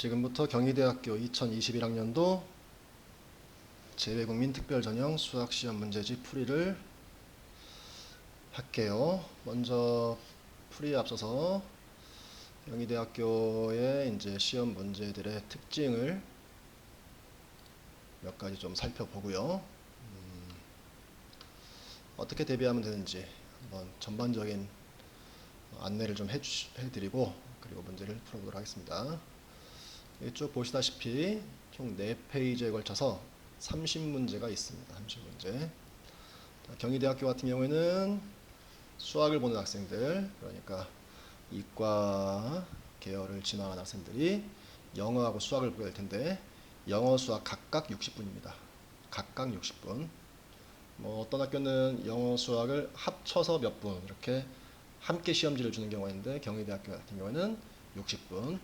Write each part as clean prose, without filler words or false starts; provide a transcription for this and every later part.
지금부터 경희대학교 2021학년도 재외국민 특별전형 수학시험 문제집 풀이를 할게요. 먼저 풀이에 앞서서 경희대학교의 이제 시험 문제들의 특징을 몇 가지 좀 살펴보고요. 어떻게 대비하면 되는지 한번 전반적인 안내를 좀 해드리고 그리고 문제를 풀어보도록 하겠습니다. 쭉 보시다시피 총 4페이지에 걸쳐서 30문제가 있습니다. 30문제. 경희대학교 같은 경우에는 수학을 보는 학생들, 그러니까 이과 계열을 진학한 학생들이 영어하고 수학을 보게 될 텐데 영어, 수학 각각 60분입니다. 각각 60분. 어떤 학교는 영어, 수학을 합쳐서 몇 분 이렇게 함께 시험지를 주는 경우가 있는데 경희대학교 같은 경우에는 60분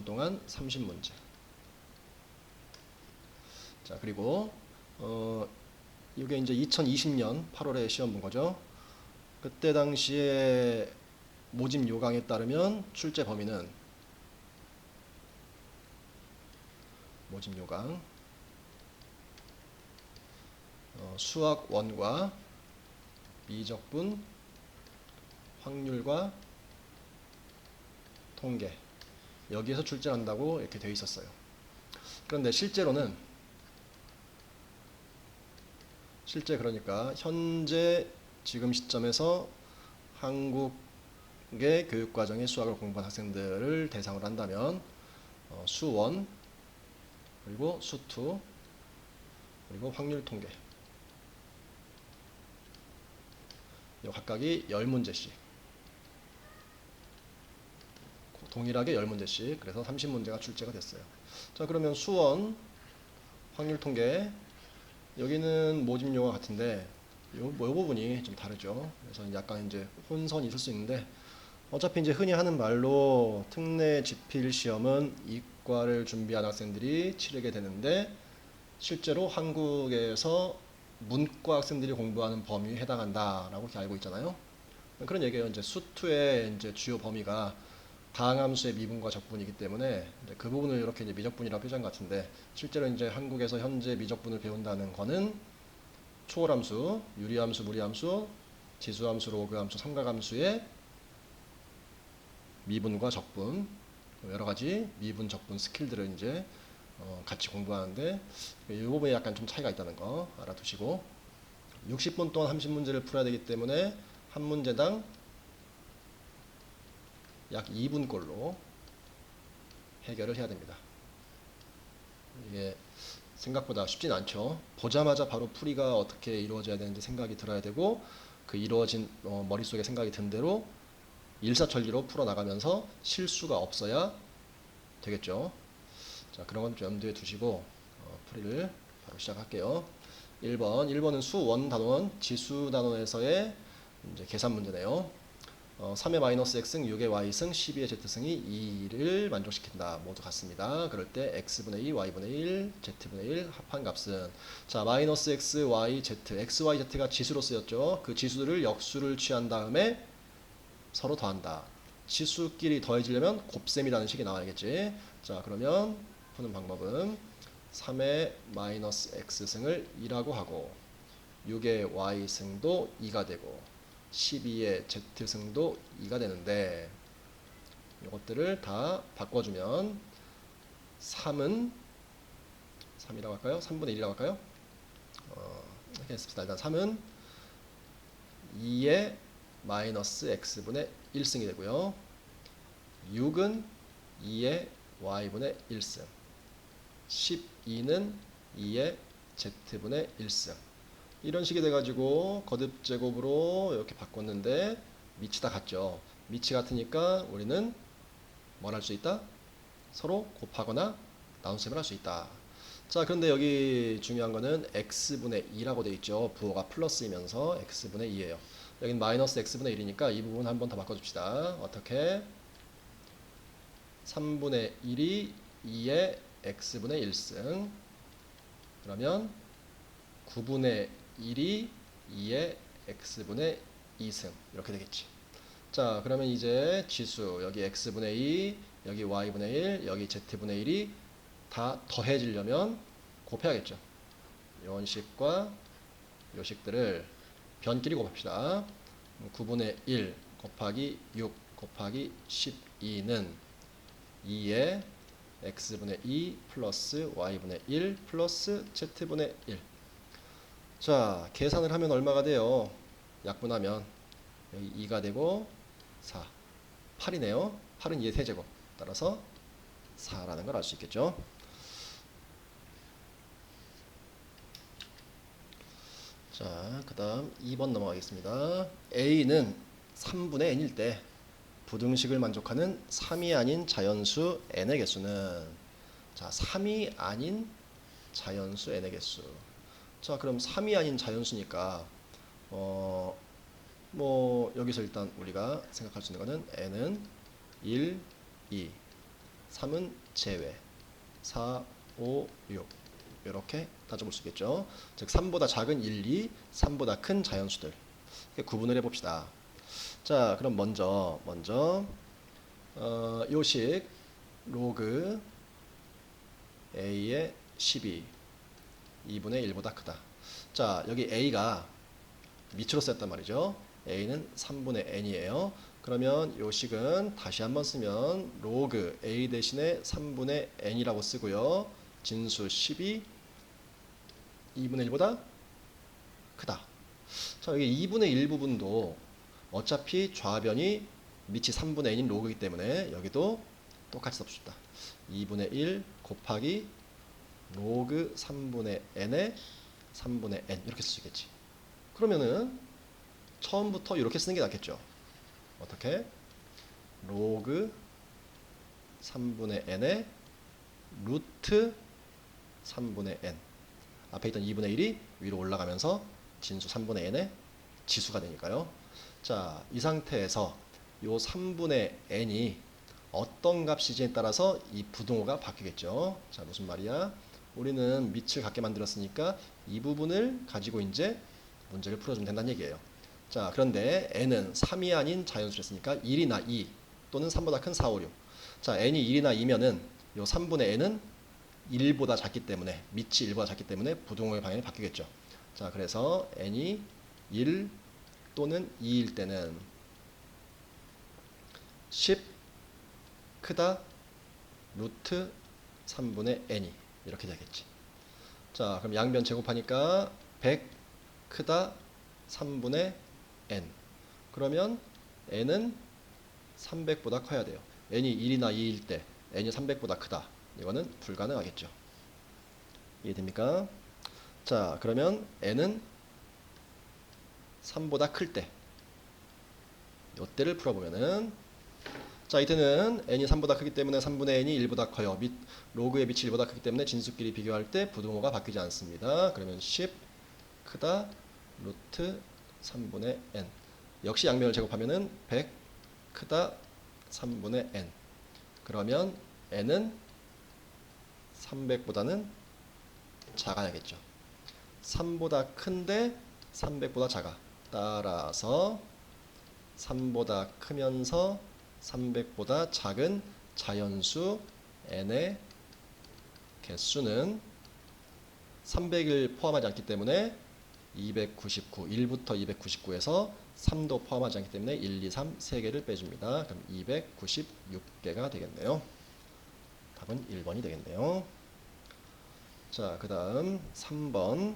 동안 30문제. 자, 그리고 이게 이제 2020년 8월에 시험 본 거죠. 그때 당시에 모집 요강에 따르면 출제 범위는 모집 요강 수학 원과 미적분, 확률과 통계 여기에서 출제를 한다고 이렇게 되어 있었어요. 그런데 그러니까 현재 지금 시점에서 한국의 교육과정의 수학을 공부한 학생들을 대상으로 한다면 수1 그리고 수2 그리고 확률 통계 각각이 10문제씩 동일하게 10문제씩 그래서 30문제가 출제가 됐어요. 자, 그러면 수1 확률 통계 여기는 모집 용어 같은데 이 부분이 좀 다르죠. 그래서 약간 이제 혼선이 있을 수 있는데 어차피 이제 흔히 하는 말로 특례 지필 시험은 이과를 준비한 학생들이 치르게 되는데 실제로 한국에서 문과 학생들이 공부하는 범위에 해당한다라고 이렇게 알고 있잖아요. 그런 얘기예요. 이제 수2의 이제 주요 범위가 다항함수의 미분과 적분이기 때문에 이제 그 부분을 이렇게 이제 미적분이라고 표시한 것 같은데 실제로 이제 한국에서 현재 미적분을 배운다는 거는 초월함수, 유리함수, 무리함수, 지수함수, 로그함수, 삼각함수의 미분과 적분 여러 가지 미분, 적분 스킬들을 이제 같이 공부하는데 이 부분에 약간 좀 차이가 있다는 거 알아두시고 60분 동안 30문제를 풀어야 되기 때문에 한 문제당 약 2분꼴로 해결을 해야 됩니다. 이게 생각보다 쉽진 않죠. 보자마자 바로 풀이가 어떻게 이루어져야 되는지 생각이 들어야 되고 그 이루어진 머릿속에 생각이 든 대로 일사천리로 풀어나가면서 실수가 없어야 되겠죠. 자, 그런 건 좀 염두에 두시고 풀이를 바로 시작할게요. 1번은 수1 단원, 지수 단원에서의 이제 계산 문제네요. 3의 마이너스 x승, 6의 y승, 12의 z승이 2를 만족시킨다. 모두 같습니다. 그럴 때 x분의 2, y분의 1, z분의 1 합한 값은 자 마이너스 x, y, z, x, y, z가 지수로 쓰였죠. 그 지수들을 역수를 취한 다음에 서로 더한다. 지수끼리 더해지려면 곱셈이라는 식이 나와야겠지. 자, 그러면 푸는 방법은 3의 마이너스 x승을 2라고 하고 6의 y승도 2가 되고 12의 z승도 2가 되는데 이것들을 다 바꿔주면 3은 3이라고 할까요? 3분의 1이라고 할까요? 이렇게 했습니다. 일단 3은 2의 마이너스 x분의 1승이 되고요. 6은 2의 y분의 1승 12는 2의 z분의 1승 이런 식이 돼가지고 거듭 제곱으로 이렇게 바꿨는데 밑이 다 같죠. 밑이 같으니까 우리는 뭘 할 수 있다? 서로 곱하거나 나눗셈을 할 수 있다. 자, 그런데 여기 중요한 거는 x분의 2라고 되어 있죠. 부호가 플러스이면서 x분의 2예요. 여긴 마이너스 x분의 1이니까 이 부분 한 번 더 바꿔줍시다. 어떻게? 3분의 1이 2의 x분의 1승 그러면 9분의 1이 2의 x분의 2승 이렇게 되겠지. 자, 그러면 이제 지수 여기 x분의 2, 여기 y분의 1, 여기 z분의 1이 다 더해지려면 곱해야겠죠. 요 식과 요 식들을 변끼리 곱합시다. 9분의 1 곱하기 6 곱하기 12는 2의 x분의 2 플러스 y분의 1 플러스 z분의 1. 자, 계산을 하면 얼마가 돼요? 약분하면 여기 2가 되고 4, 8이네요. 8은 2의 세제곱. 따라서 4라는 걸 알 수 있겠죠. 자, 그 다음 2번 넘어가겠습니다. A는 3분의 n일 때 부등식을 만족하는 3이 아닌 자연수 n의 개수는, 자, 3이 아닌 자연수 n의 개수. 자, 그럼 3이 아닌 자연수니까 뭐 여기서 일단 우리가 생각할 수 있는 거는 n은 1, 2, 3은 제외, 4, 5, 6 이렇게 따져볼 수 있겠죠. 즉 3보다 작은 1, 2, 3보다 큰 자연수들 구분을 해봅시다. 자, 그럼 먼저 요식 로그 a의 12 2분의 1보다 크다. 자, 여기 a가 밑으로 썼단 말이죠. a는 3분의 n이에요. 그러면 요식은 다시 한번 쓰면 로그 a 대신에 3분의 n이라고 쓰고요. 진수 10이 2분의 1보다 크다. 자, 여기 2분의 1 부분도 어차피 좌변이 밑이 3분의 n인 로그이기 때문에 여기도 똑같이 써봅시다. 2분의 1 곱하기 로그 3분의 n에 3분의 n 이렇게 쓸 수 있겠지. 그러면은 처음부터 이렇게 쓰는 게 낫겠죠. 어떻게? 로그 3분의 n에 루트 3분의 n. 앞에 있던 2분의 1이 위로 올라가면서 진수 3분의 n의 지수가 되니까요. 자, 이 상태에서 요 3분의 n이 어떤 값이지에 따라서 이 부등호가 바뀌겠죠. 자, 무슨 말이야? 우리는 밑을 같게 만들었으니까 이 부분을 가지고 이제 문제를 풀어주면 된다는 얘기예요. 자, 그런데 n은 3이 아닌 자연수였으니까 1이나 2 또는 3보다 큰 4, 5, 6. 자, n이 1이나 2면은 요 3분의 n은 1보다 작기 때문에, 밑이 1보다 작기 때문에 부등호의 방향이 바뀌겠죠. 자, 그래서 n이 1 또는 2일 때는 10 크다 루트 3분의 n이 이렇게 되겠지. 자, 그럼 양변 제곱하니까 100 크다 3분의 n. 그러면 n은 300보다 커야 돼요. n이 1이나 2일 때 n이 300보다 크다. 이거는 불가능하겠죠. 이해됩니까? 자, 그러면 n은 3보다 클 때, 이때를 풀어보면은, 자, 이때는 n이 3보다 크기 때문에 3분의 n이 1보다 커요. 로그의 빛이 1보다 크기 때문에 진수끼리 비교할 때 부등호가 바뀌지 않습니다. 그러면 10 크다 루트 3분의 n. 역시 양면을 제곱하면은 100 크다 3분의 n. 그러면 n은 300보다는 작아야겠죠. 3보다 큰데 300보다 작아. 따라서 3보다 크면서 300보다 작은 자연수 n의 개수는 300을 포함하지 않기 때문에 299, 1부터 299에서 3도 포함하지 않기 때문에 1, 2, 3, 3개를 빼줍니다. 그럼 296개가 되겠네요. 답은 1번이 되겠네요. 자, 그 다음 3번.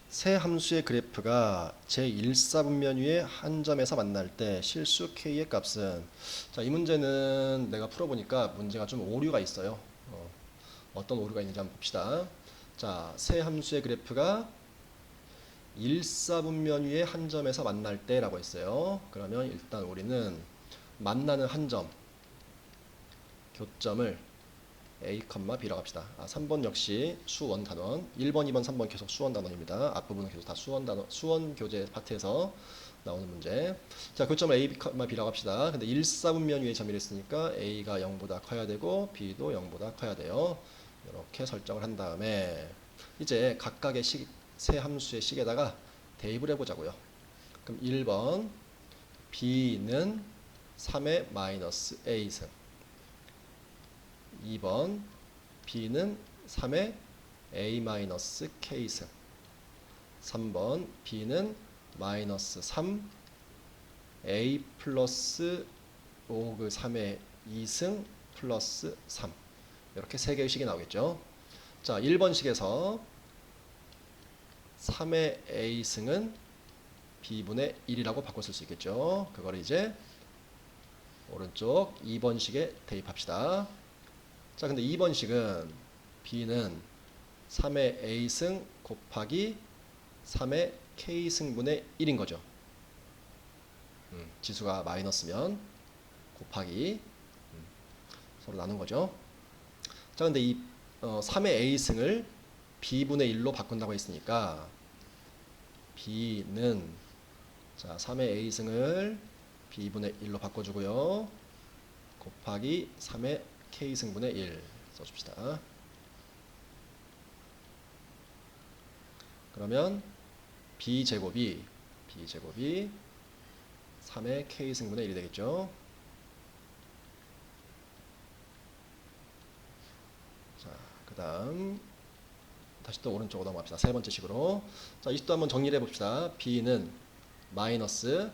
세 함수의 그래프가 제1사분면 위에 한 점에서 만날 때 실수 k의 값은, 자, 이 문제는 내가 풀어보니까 문제가 좀 오류가 있어요. 어떤 오류가 있는지 한번 봅시다. 자, 세 함수의 그래프가 1사분면 위에 한 점에서 만날 때 라고 했어요. 그러면 일단 우리는 만나는 한 점, 교점을 A, B라고 합시다. 3번 역시 수원 단원, 1번, 2번, 3번 계속 수원 단원입니다. 앞부분은 계속 다 수원 단원, 수원 교재 파트에서 나오는 문제. 자, 교점을 A, B라고 합시다. 근데 1사분면 위에 점이 있으니까 A가 0보다 커야 되고 B도 0보다 커야 돼요. 이렇게 설정을 한 다음에 이제 각각의 세 함수의 식에다가 대입을 해보자고요. 그럼 1번 B는 3의 마이너스 A승, 2번 b는 3의 a-k승. 3번 b는 마이너스 3 a 플러스 로그 3의 2승 플러스 3. 이렇게 세 개의 식이 나오겠죠. 자, 1번식에서 3의 a승은 b분의 1이라고 바꿔 쓸 수 있겠죠. 그걸 이제 오른쪽 2번식에 대입합시다. 자, 근데 2번식은 b는 3의 a승 곱하기 3의 k승분의 1인 거죠. 지수가 마이너스면 곱하기 서로 나눈 거죠. 자, 근데 이 3의 a승을 b분의 1로 바꾼다고 했으니까 b는 자 3의 a승을 b분의 1로 바꿔주고요. 곱하기 3의 k승분의 1 써줍시다. 그러면 b제곱이 3의 k승분의 1이 되겠죠. 자, 그 다음 다시 또 오른쪽으로 넘어갑시다. 세 번째 식으로. 자, 이 식도 한번 정리를 해봅시다. b는 마이너스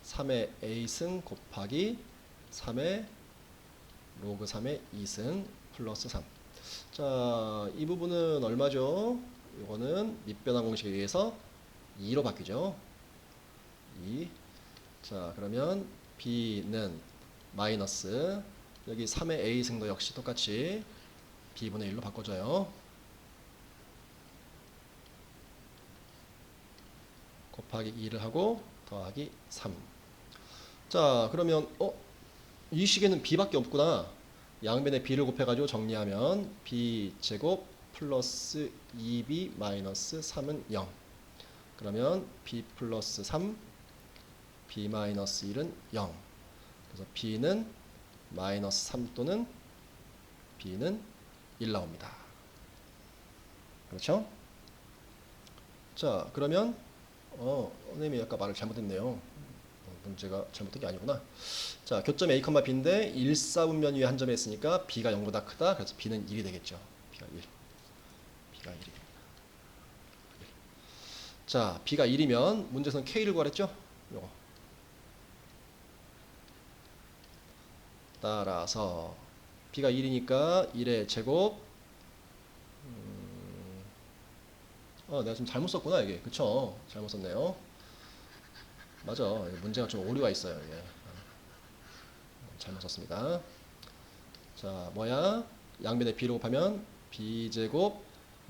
3의 a승 곱하기 3의 로그 3의 2승 플러스 3. 자, 이 부분은 얼마죠? 이거는 밑변환 공식에 의해서 2로 바뀌죠. 2. 자, 그러면 b는 마이너스 여기 3의 a승도 역시 똑같이 b분의 1로 바꿔줘요. 곱하기 2를 하고 더하기 3. 자, 그러면 이 식에는 b밖에 없구나. 양변에 b를 곱해가지고 정리하면 b제곱 플러스 2b 마이너스 3은 0. 그러면 b 플러스 3, b 마이너스 1은 0. 그래서 b는 마이너스 3 또는 b는 1 나옵니다. 그렇죠? 자, 그러면 선생님이 아까 말을 잘못했네요. 문제가 잘못된 게 아니구나. 자, 교점 A, B인데 1, 4분면 위에 한 점에 있으니까 B가 0보다 크다. 그래서 B는 1이 되겠죠. B가 1. B가 1이 됩니다. 1. 자, B가 1이면 문제에서는 K를 구하랬죠? 요거. 따라서 B가 1이니까 1의 제곱 내가 지금 잘못 썼구나 이게. 그쵸? 잘못 썼네요. 맞아. 문제가 좀 오류가 있어요. 이게. 잘못 썼습니다. 자, 뭐야? 양변에 b로 곱하면 b제곱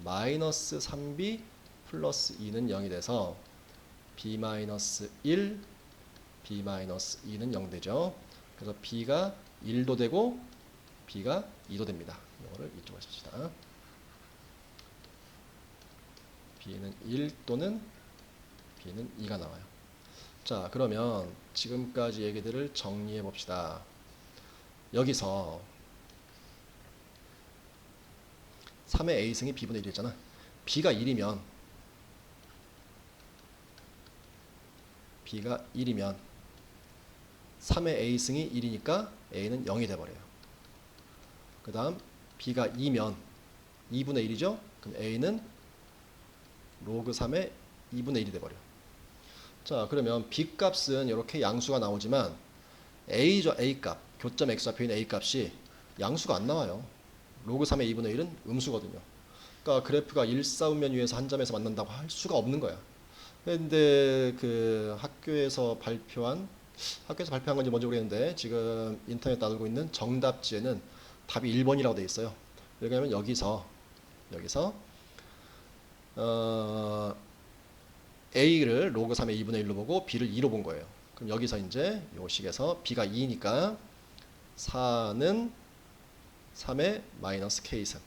마이너스 3b 플러스 2는 0이 돼서 b 마이너스 1, b 마이너스 2는 0 되죠. 그래서 b가 1도 되고 b가 2도 됩니다. 이거를 이쪽으로 씁시다. b는 1 또는 b는 2가 나와요. 자, 그러면 지금까지 얘기들을 정리해 봅시다. 여기서 3의 a승이 b분의 1이었잖아. b가 1이면 b가 1이면 3의 a승이 1이니까 a는 0이 돼버려요. 그 다음 b가 2면 2분의 1이죠. 그럼 a는 로그 3의 2분의 1이 돼버려. 자, 그러면 b 값은 이렇게 양수가 나오지만 a죠. a값, 교점 x좌표 있는 a값이 양수가 안 나와요. 로그 3의 2분의 1은 음수거든요. 그러니까 그래프가 1사분면 위에서 한 점에서 만난다고 할 수가 없는 거야. 근데 그 학교에서 발표한 건지 뭔지 모르겠는데 지금 인터넷 나돌고 있는 정답지에는 답이 1번이라고 되어 있어요. 왜냐하면 여기서 a를 로그 3의 2분의 1로 보고 b를 2로 본 거예요. 그럼 여기서 이제 요 식에서 b가 2니까 4는 3의 마이너스 k승,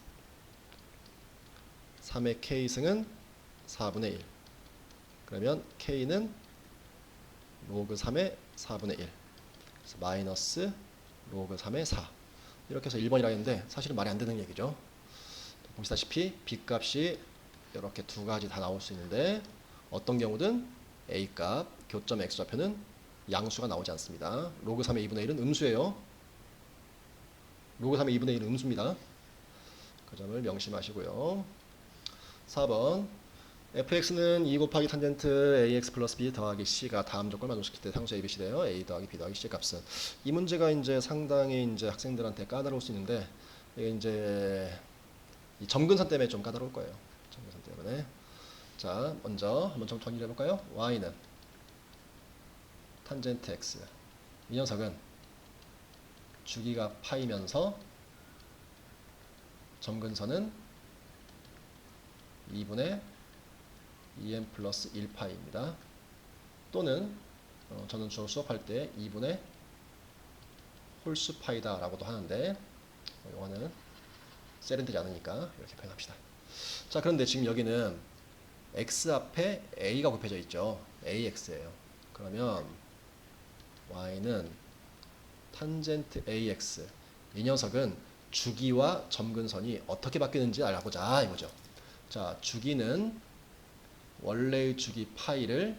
3의 k승은 4분의 1. 그러면 k는 로그 3의 4분의 1. 그래서 마이너스 로그 3의 4. 이렇게 해서 1번이라 했는데 사실은 말이 안 되는 얘기죠. 보시다시피 b값이 이렇게 두 가지 다 나올 수 있는데 어떤 경우든 a값, 교점 x좌표는 양수가 나오지 않습니다. 로그 3의 2분의 1은 음수예요. 로그 3의 2분의 1은 음수입니다. 그 점을 명심하시고요. 4번 fx는 2 곱하기 탄젠트 ax 플러스 b 더하기 c가 다음 조건을 만족시킬 때 상수 abc 되요 a 더하기 b 더하기 c의 값은, 이 문제가 이제 상당히 이제 학생들한테 까다로울 수 있는데, 이게 이제 이 점근선 때문에 좀 까다로울 거예요. 점근선 때문에. 자, 먼저 한번 좀 정리를 해볼까요? y는 탄젠트 x, 이 녀석은 주기가 파이면서 점근선은 2분의 2n 플러스 1파이입니다. 또는 저는 주로 수업할 때 2분의 홀수 파이다 라고도 하는데, 이거는 세련되지 않으니까 이렇게 표현합시다. 자, 그런데 지금 여기는 x 앞에 a가 곱해져 있죠. ax예요. 그러면 y는 탄젠트 ax, 이 녀석은 주기와 점근선이 어떻게 바뀌는지 알아보자 이거죠. 자, 주기는 원래의 주기 파이를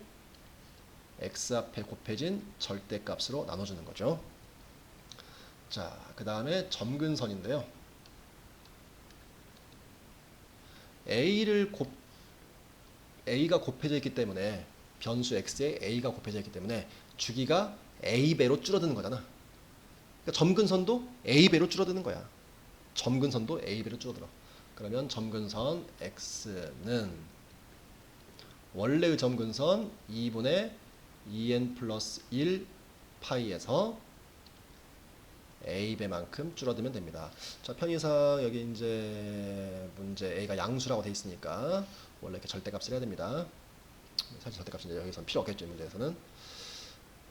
x 앞에 곱해진 절대값으로 나눠주는 거죠. 자, 그 다음에 점근선인데요. a가 곱해져 있기 때문에, 변수 x에 a가 곱해져 있기 때문에 주기가 a배로 줄어드는 거잖아. 그러니까 점근선도 a배로 줄어드는 거야. 점근선도 a배로 줄어들어. 그러면 점근선 x는 원래의 점근선 2분의 2n 플러스 1 파이에서 a배만큼 줄어들면 됩니다. 자, 편의상 여기 이제 문제 a가 양수라고 돼 있으니까 원래 이렇게 절대값을 해야 됩니다. 사실 절대값인데 여기서는 필요 없겠죠, 문제에서는.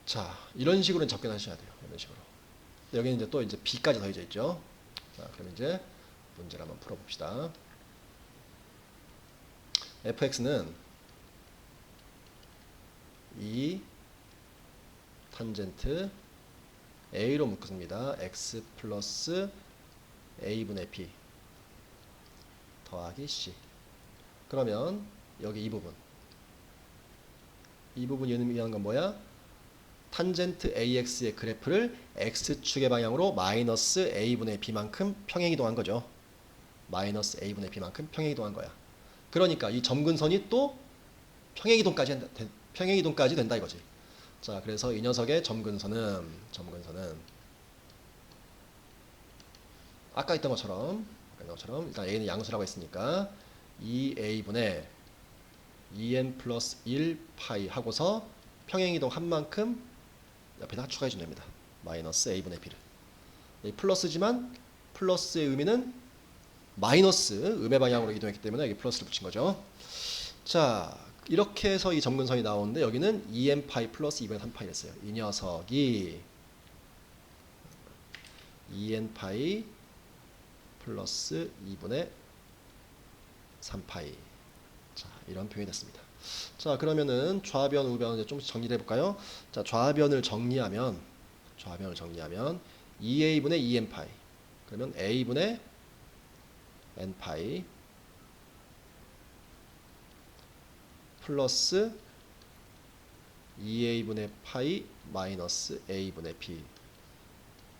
자, 이런 식으로 접근하셔야 돼요. 이런 식으로. 여기는 이제 또 이제 b까지 더해져 있죠. 자, 그럼 이제 문제를 한번 풀어봅시다. fx는 2 탄젠트 a로 묶습니다. x 플러스 a분의 b 더하기 c. 그러면 여기 이 부분이 의미하는 건 뭐야? 탄젠트 ax의 그래프를 x축의 방향으로 마이너스 a분의 b만큼 평행이동한 거죠. 마이너스 a분의 b만큼 평행이동한 거야. 그러니까 이 점근선이 또 평행이동까지 된다 이거지. 자, 그래서 이 녀석의 점근선은 아까 있던 것처럼 일단 a는 양수라고 했으니까 2a분의 2n 플러스 1 파이 하고서 평행이동 한 만큼 옆에다가 추가해 주면 됩니다. 마이너스 a분의 b를. 플러스지만 플러스의 의미는 마이너스 음의 방향으로 이동했기 때문에 여기 플러스를 붙인 거죠. 자, 이렇게 해서 이 점근선이 나오는데 여기는 2n 파이 플러스 2분의 3파이 했어요. 이 녀석이 2n 파이 플러스 2분의 3파이. 자, 이런 표현이 됐습니다. 자, 그러면은 좌변, 우변 이제 좀 정리를 해볼까요? 자, 좌변을 정리하면 2a분의 2n파이, 그러면 a분의 n파이 플러스 2a분의 파이 마이너스 a분의 b,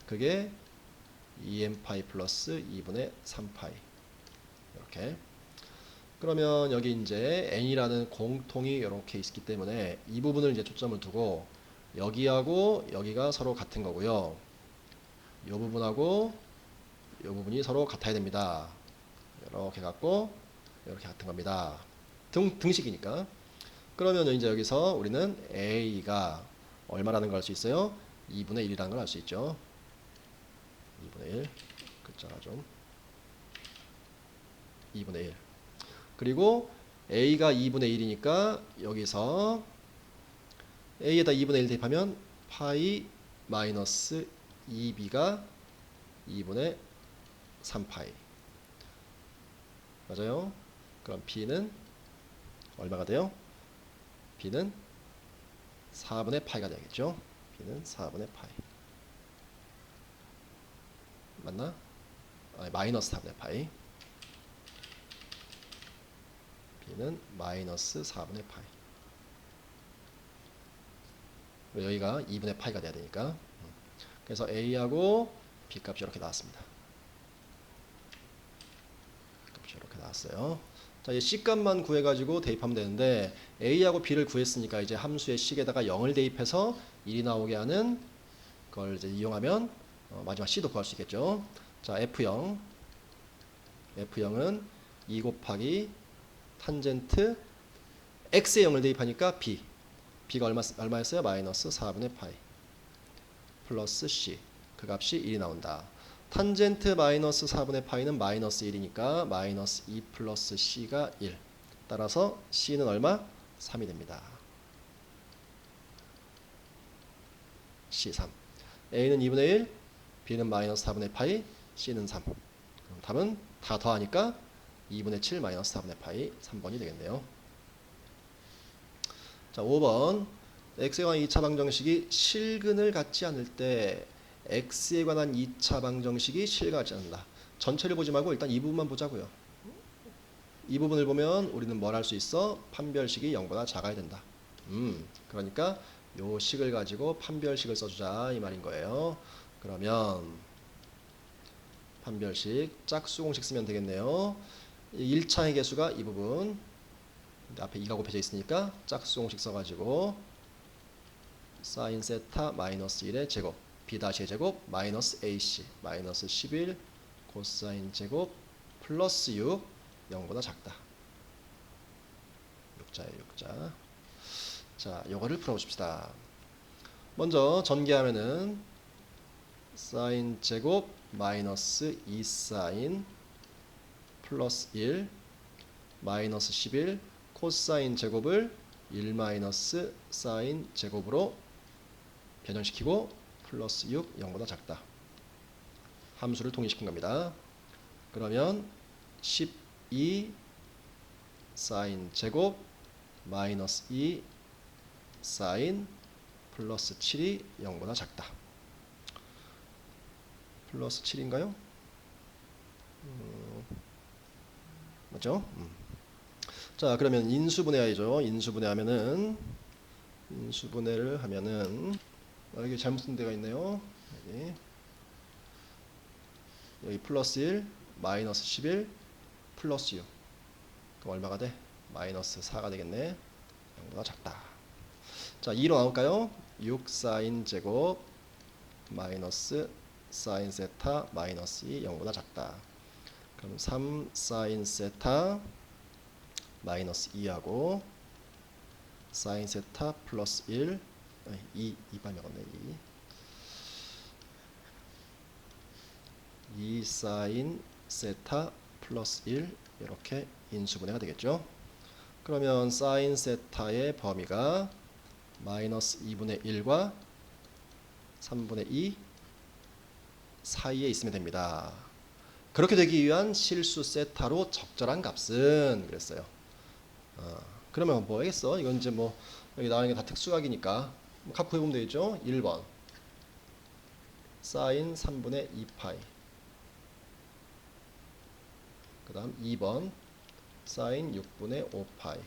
그게 2n파이 플러스 2분의 3파이. 이렇게. 그러면 여기 이제 n이라는 공통이 이렇게 있기 때문에 이 부분을 이제 초점을 두고 여기하고 여기가 서로 같은 거고요. 이 부분하고 이 부분이 서로 같아야 됩니다. 이렇게 갖고 이렇게 같은 겁니다. 등식이니까. 그러면 이제 여기서 우리는 a가 얼마라는 걸 알 수 있어요? 2분의 1이라는 걸 알 수 있죠. 2분의 1. 글자가 좀 2분의 1. 그리고 a가 2분의 1이니까 여기서 a에다 2분의 1 대입하면 파이 마이너스 2b가 2분의 3파이. 맞아요? 그럼 b는 얼마가 돼요? b는 4분의 파이가 되겠죠? b는 4분의 파이. 맞나? 마이너스 4분의 파이. b는 마이너스 4분의 파이. 여기가 2분의 파이가 돼야 되니까. 그래서 a하고 b 값이 이렇게 나왔습니다. 나왔어요. 자, 이 C값만 구해가지고 대입하면 되는데 A하고 B를 구했으니까 이제 함수의 C에다가 0을 대입해서 1이 나오게 하는 걸 이제 이용하면 마지막 C도 구할 수 있겠죠. 자, F0은 2 곱하기 탄젠트 X에 0을 대입하니까 B가 얼마였어요? 마이너스 4분의 파이 플러스 C 그 값이 1이 나온다. 탄젠트 마이너스 4분의 파이는 마이너스 1이니까 마이너스 2 플러스 C가 1 따라서 C는 얼마? 3이 됩니다. C 3 A는 2분의 1 B는 마이너스 4분의 파이 C는 3 그럼 답은 다 더하니까 2분의 7 마이너스 4분의 파이 3번이 되겠네요. 자, 5번 x에 관한 2차 방정식이 실근을 갖지 않을 때 x에 관한 2차 방정식이 실근을 갖지 않는다. 전체를 보지 말고 일단 이 부분만 보자고요. 이 부분을 보면 우리는 뭘 할 수 있어? 판별식이 0보다 작아야 된다. 그러니까 요 식을 가지고 판별식을 써주자 이 말인 거예요. 그러면 판별식 짝수공식 쓰면 되겠네요. 1차 회계수가 이 부분 앞에 2가 곱해져 있으니까 짝수공식 써가지고 사인 세타 마이너스 1의 제곱 B-의 제곱 마이너스 AC 마이너스 11 코사인 제곱 플러스 6 0보다 작다. 6자예요 6자. 자, 요거를 풀어보십시다. 먼저 전개하면은 사인 제곱 마이너스 2 사인 플러스 1 마이너스 11 코사인 제곱을 1 마이너스 사인 제곱으로 변형시키고 플러스 6 0보다 작다. 함수를 통일시킨 겁니다. 그러면 12 사인 제곱 마이너스 2 사인 플러스 7이 0보다 작다. 플러스 7인가요? 맞죠? 자, 그러면 인수분해야죠. 인수분해를 하면은 여기 잘못 쓴 데가 있네요. 여기 플러스 1 마이너스 11 플러스 6 그럼 얼마가 돼? 마이너스 4가 되겠네. 0보다 작다. 자, 2로 나올까요? 6 사인 제곱 마이너스 사인 세타 마이너스 2 0보다 작다. 그럼 3 사인 세타 마이너스 2하고 사인 세타 플러스 1 2반 적었네 2 사인 세타 플러스 1 이렇게 인수분해가 되겠죠. 그러면 사인 세타의 범위가 마이너스 2분의 1과 3분의 2 사이에 있으면 됩니다. 그렇게 되기 위한 실수 세타로 적절한 값은 그랬어요. 그러면 뭐 하겠어? 이건 이제 뭐 여기 나오는 게 다 특수각이니까 값 구해보면 되겠죠. 1번 사인 3분의 2파이 그 다음 2번 사인 6분의 5파이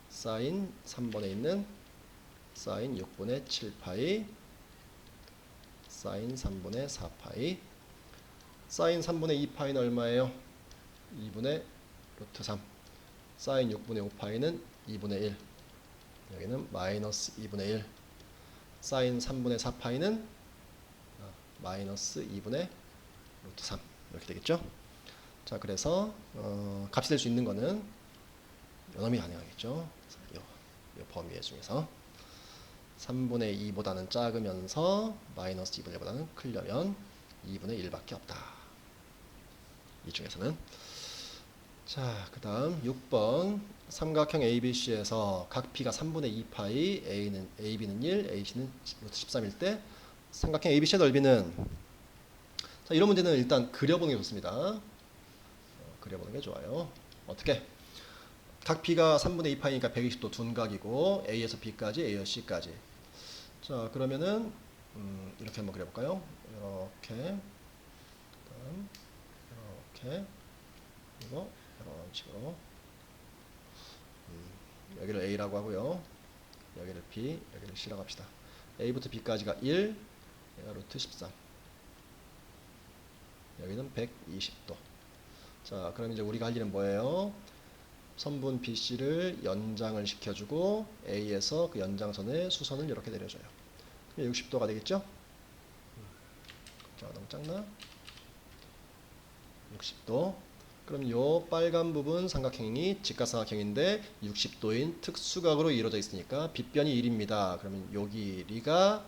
사인 3번에 있는 사인 6분의 7파이 사인 3분의 4파이 사인 3분의 2파이는 얼마예요? 2분의 루트 3 사인 6분의 5파이는 2분의 1 여기는 마이너스 2분의 1 사인 3분의 4파이는 마이너스 2분의 루트 3 이렇게 되겠죠. 자, 그래서 값이 될 수 있는 거는 요놈이 가능하겠죠. 이 범위 중에서 3분의 2보다는 작으면서 마이너스 2분의 1보다는 크려면 2분의 1밖에 없다. 이 중에서는. 자, 그 다음 6번 삼각형 ABC에서 각 B가 3분의 2파이 AB는 1, AC는 루트 13일 때 삼각형 ABC의 넓이는 자, 이런 문제는 일단 그려보는 게 좋습니다. 그려보는 게 좋아요. 어떻게? 각 B가 3분의 2파이니까 120도 둔각이고 A에서 B까지, A에서 C까지. 자, 그러면은 이렇게 한번 그려볼까요? 이렇게, 그다음 이렇게, 그리고 이런 식으로. 여기를 A라고 하고요. 여기를 B, 여기를 C라고 합시다. A부터 B까지가 1, 얘가 루트 13. 여기는 120도. 자, 그럼 이제 우리가 할 일은 뭐예요? 선분 BC를 연장을 시켜주고 A에서 그 연장선의 수선을 이렇게 내려줘요. 60도가 되겠죠? 자, 너무 작나? 60도. 그럼 요 빨간 부분 삼각형이 직각삼각형인데 60도인 특수각으로 이루어져 있으니까 빗변이 1입니다. 그러면 요 길이가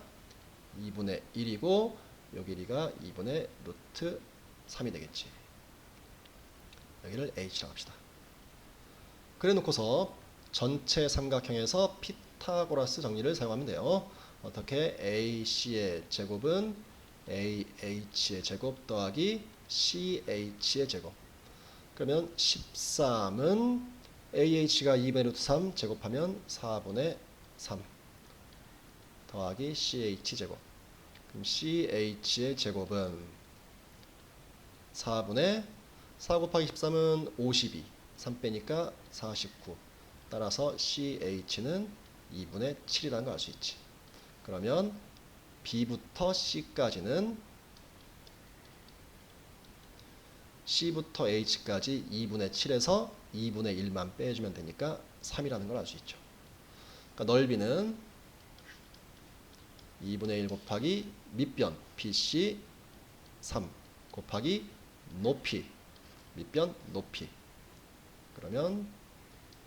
2분의 1이고 요 길이가 2분의 루트 3이 되겠지. 여기를 H라고 합시다. 그래 놓고서 전체 삼각형에서 피타고라스 정리를 사용하면 돼요. 어떻게? AC의 제곱은 AH의 제곱 더하기 CH의 제곱. 그러면 13은 AH가 2분의 루트 3 제곱하면 4분의 3 더하기 CH 제곱. 그럼 CH의 제곱은 4분의 4 곱하기 13은 52. 3 빼니까 49. 따라서 CH는 2분의 7이라는 걸 알 수 있지. 그러면 B부터 C까지는 C부터 H까지 2분의 7에서 2분의 1만 빼주면 되니까 3이라는 걸 알 수 있죠. 그러니까 넓이는 2분의 1 곱하기 밑변 BC 3 곱하기 높이 밑변 높이. 그러면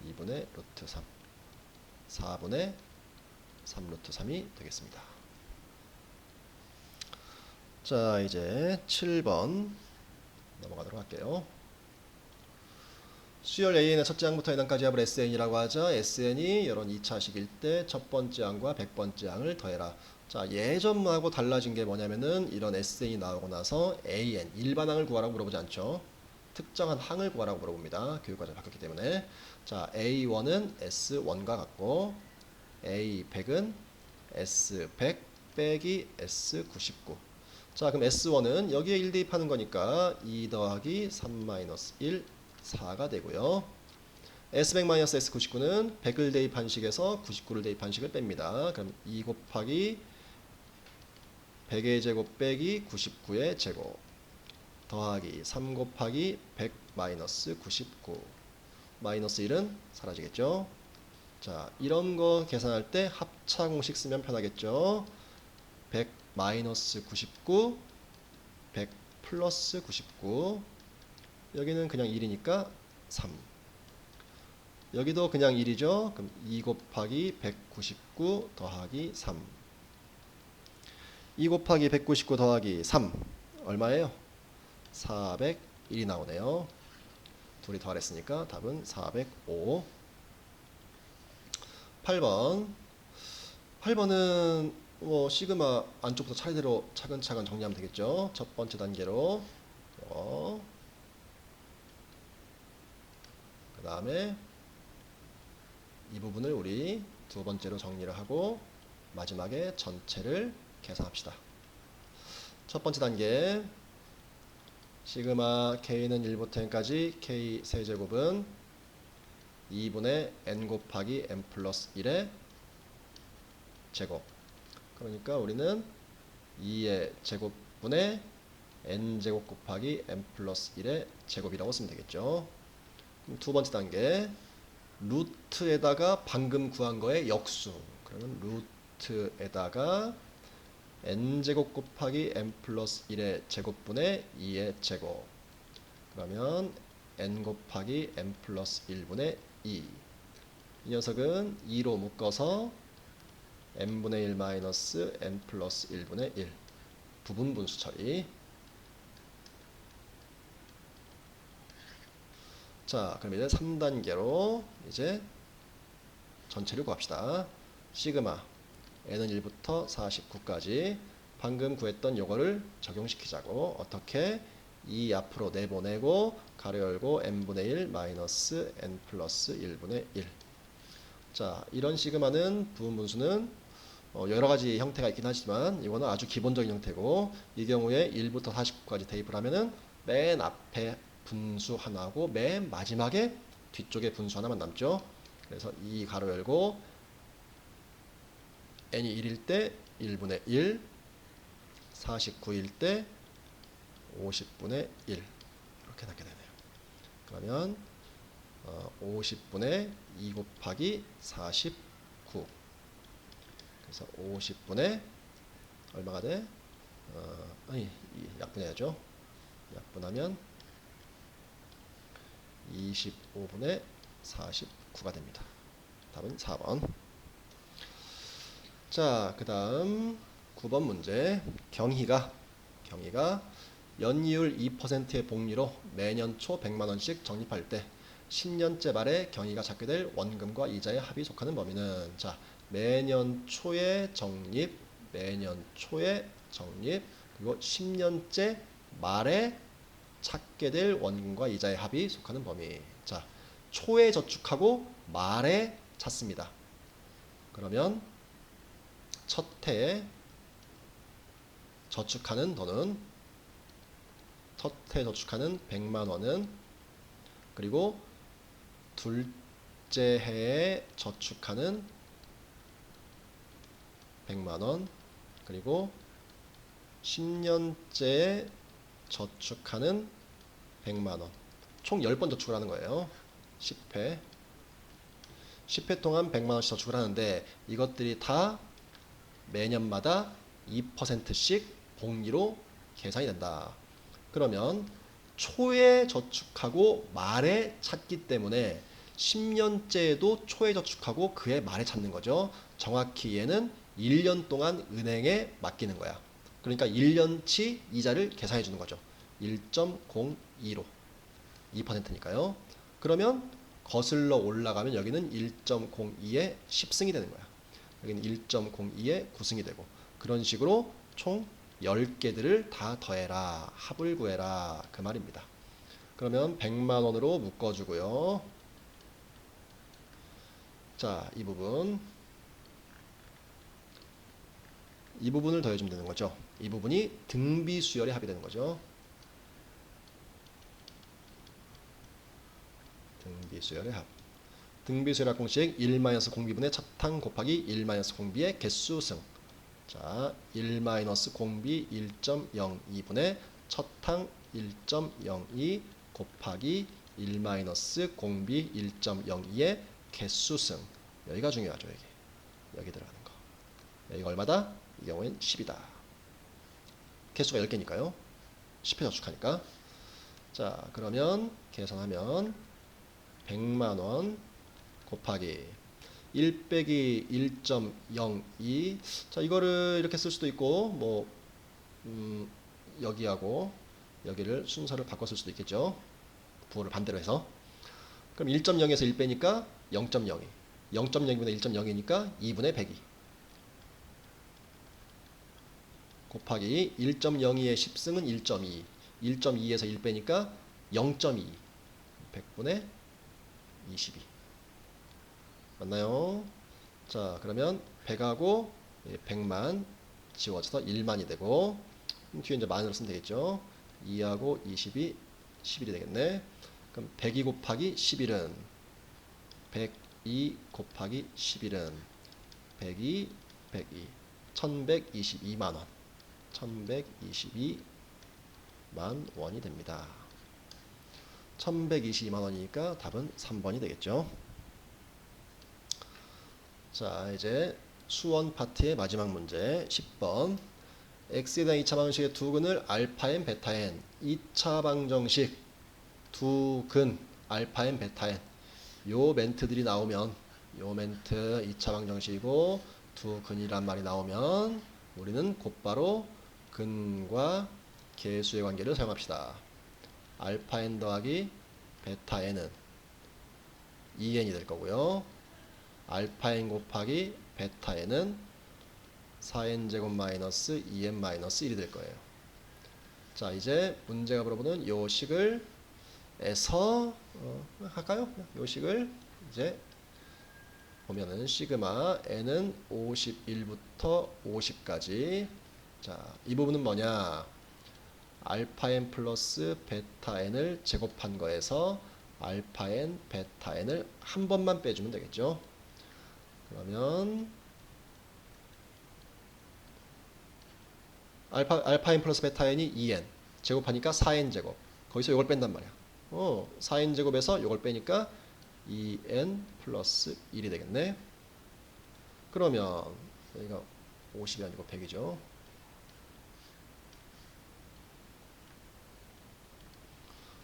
2분의 루트 3 4분의 3 루트 3이 되겠습니다. 자, 이제 7번 넘어가도록 할게요. 수열 AN의 첫째 항부터 N항까지 합을 SN이라고 하자. SN이 이런 2차식일 때 첫 번째 항과 100번째 항을 더해라. 자, 예전하고 달라진 게 뭐냐면은 이런 SN이 나오고 나서 AN 일반항을 구하라고 물어보지 않죠. 특정한 항을 구하라고 물어봅니다. 교육과정이 바뀌었기 때문에. 자, A1은 S1과 같고 A100은 S100 빼기 S99. 자, 그럼 S1은 여기에 1 대입하는 거니까 2 더하기 3 마이너스 1 4가 되고요. S100 마이너스 S99는 100을 대입한 식에서 99를 대입한 식을 뺍니다. 그럼 2 곱하기 100의 제곱 빼기 99의 제곱 더하기 3 곱하기 100 마이너스 99 마이너스 1은 사라지겠죠. 자, 이런 거 계산할 때 합차 공식 쓰면 편하겠죠. 100 마이너스 99 100 플러스 99 여기는 그냥 1이니까 3 여기도 그냥 1이죠. 그럼 2 곱하기 199 더하기 3 2 곱하기 199 더하기 3 얼마예요? 401이 나오네요. 둘이 더했으니까 답은 405. 8번은 뭐 시그마 안쪽부터 차례대로 차근차근 정리하면 되겠죠. 첫 번째 단계로 그 다음에 이 부분을 우리 두 번째로 정리를 하고 마지막에 전체를 계산합시다. 첫 번째 단계 시그마 K는 1부터 N까지 K 세제곱은 2분의 N 곱하기 N 플러스 1의 제곱. 그러니까 우리는 2의 제곱분의 N제곱 곱하기 N 플러스 1의 제곱이라고 쓰면 되겠죠. 그럼 두 번째 단계 루트에다가 방금 구한 거의 역수. 그러면 루트에다가 n제곱 곱하기 n 플러스 1의 제곱분의 2의 제곱. 그러면 n 곱하기 n 플러스 1분의 2. 이 녀석은 2로 묶어서 n분의 1 마이너스 n 플러스 1분의 1. 부분 분수 처리. 자, 그럼 이제 3단계로 이제 전체를 구합시다. 시그마 n은 1부터 49까지 방금 구했던 요거를 적용시키자고. 어떻게? 2 앞으로 내보내고 가로 열고 n분의 1 마이너스 n 플러스 1분의 1. 자, 이런 시그마는 부분 분수는 여러 가지 형태가 있긴 하지만 이거는 아주 기본적인 형태고, 이 경우에 1부터 49까지 대입을 하면은 맨 앞에 분수 하나고 맨 마지막에 뒤쪽에 분수 하나만 남죠. 그래서 2 가로 열고 n이 1일 때 1분의 1, 49일 때 50분의 1 이렇게 남게 되네요. 그러면 50분의 2 곱하기 49. 그래서 50분의 얼마가 돼? 아니, 약분해야죠. 약분하면 25분의 49가 됩니다. 답은 4번. 자, 그 다음 9번 문제. 경희가 연이율 2%의 복리로 매년 초 100만원씩 적립할 때 10년째 말에 경희가 찾게 될 원금과 이자의 합이 속하는 범위는, 자, 매년 초에 적립, 그리고 10년째 말에 찾게 될 원금과 이자의 합이 속하는 범위. 자, 초에 저축하고 말에 찾습니다. 그러면 첫 해에 저축하는 돈은, 첫 해에 저축하는 100만 원은, 그리고 둘째 해에 저축하는 100만 원, 그리고 10년째에 저축하는 100만 원. 총 10번 저축을 하는 거예요. 10회. 10회 동안 100만 원씩 저축을 하는데 이것들이 다 매년마다 2%씩 복리로 계산이 된다. 그러면 초에 저축하고 말에 찾기 때문에 10년째에도 초에 저축하고 그해 말에 찾는 거죠. 정확히 얘는 1년 동안 은행에 맡기는 거야. 그러니까 1년치 이자를 계산해 주는 거죠. 1.02로 2%니까요. 그러면 거슬러 올라가면 여기는 1.02의 10승이 되는 거야. 여기는 1.02의 9승이 되고, 그런 식으로 총 10개들을 다 더해라, 합을 구해라, 그 말입니다. 그러면 100만 원으로 묶어주고요. 자, 이 부분을 더해주면 되는 거죠. 이 부분이 등비 수열의 합이 되는 거죠. 등비수열의 합. 등비수열의 합 공식 1-공비분의 첫항 곱하기 1-공비의 개수승. 자, 1-공비 1.02분의 첫항 1.02 곱하기 1-공비 1.02의 개수승. 여기가 중요하죠. 여기 들어가는 거. 여기가 얼마다? 이 경우엔 10이다. 개수가 10개니까요. 10회 저축하니까. 자, 그러면 계산하면 100만원 곱하기 1 빼기 1.02. 자, 이거를 이렇게 쓸 수도 있고, 뭐 여기하고 여기를 순서를 바꿔 쓸 수도 있겠죠. 부호를 반대로 해서. 그럼 1.0에서 1 빼니까 0.02. 0.02분의 1.02니까 2분의 102. 곱하기 1.02의 10승은 1.2. 1.2에서 1 빼니까 0.2. 100분의 22. 맞나요? 자, 그러면 100하고 100만 지워져서 1만이 되고, 뒤에 이제 만으로 쓰면 되겠죠. 2하고 20이 11이 되겠네. 그럼 102 곱하기 11은 102 곱하기 11은 102 1122만 원. 1122만 원이 됩니다. 1122만 원이니까 답은 3번이 되겠죠. 자, 이제 수원 파트의 마지막 문제 10번. x에 대한 2차 방정식의 두 근을 알파n, 베타n. 2차 방정식 두 근 알파n, 베타n. 요 멘트들이 나오면, 요 멘트 2차 방정식이고 두 근이란 말이 나오면 우리는 곧바로 근과 계수의 관계를 사용합시다. 알파n 더하기 베타n은 2n이 될 거고요. 알파n 곱하기 베타n은 4n제곱 마이너스 2n 마이너스 1이 될 거예요. 자, 이제 문제가 물어보는 요 식을 에서 할까요? 요 식을 이제 보면은 시그마 n은 51부터 50까지. 자, 이 부분은 뭐냐? 알파 n 플러스 베타 n을 제곱한 거에서 알파 n, 베타 n을 한 번만 빼주면 되겠죠. 그러면 알파 n 플러스 베타 n이 2n 제곱하니까 4n 제곱. 거기서 이걸 뺀단 말이야. 4n 제곱에서 이걸 빼니까 2n 플러스 1이 되겠네. 그러면 여기가 50이 아니고 100이죠.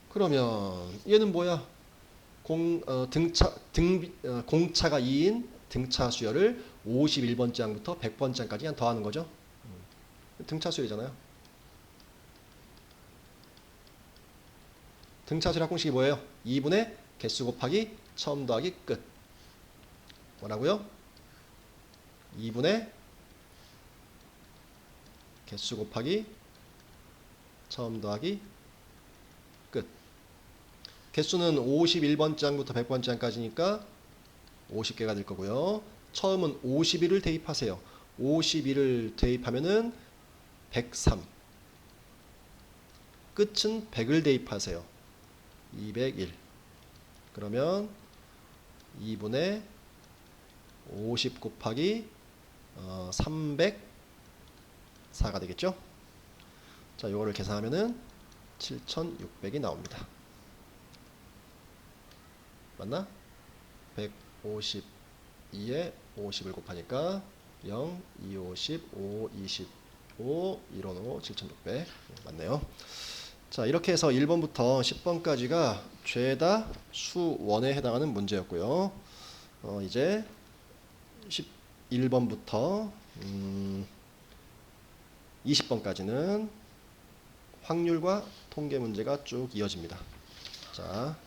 그러면 얘는 뭐야? 공차가 2인 등차 수열을 51번째 항부터 100번째 항까지 그냥 더하는 거죠. 등차 수열이잖아요. 등차 수열 합공식이 뭐예요? 2분의 개수 곱하기 처음 더하기 끝. 뭐라고요? 2분의 개수 곱하기 처음 더하기 끝. 개수는 51번째 항부터 100번째 항까지니까 50개가 될 거고요. 처음은 51을 대입하세요. 51을 대입하면은 103. 끝은 100을 대입하세요. 201. 그러면 2분의 50 곱하기 304가 되겠죠? 자, 이거를 계산하면은 7600이 나옵니다. 맞나? 152에 50을 곱하니까 0, 2, 50, 5, 25, 1원으로 7600 맞네요. 자, 이렇게 해서 1번부터 10번까지가 죄다 수원에 해당하는 문제였고요. 이제 11번부터 20번까지는 확률과 통계 문제가 쭉 이어집니다. 자,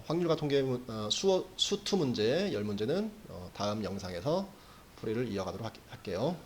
확률과 통계 수투 문제 10문제는 다음 영상에서 풀이를 이어가도록 할게요.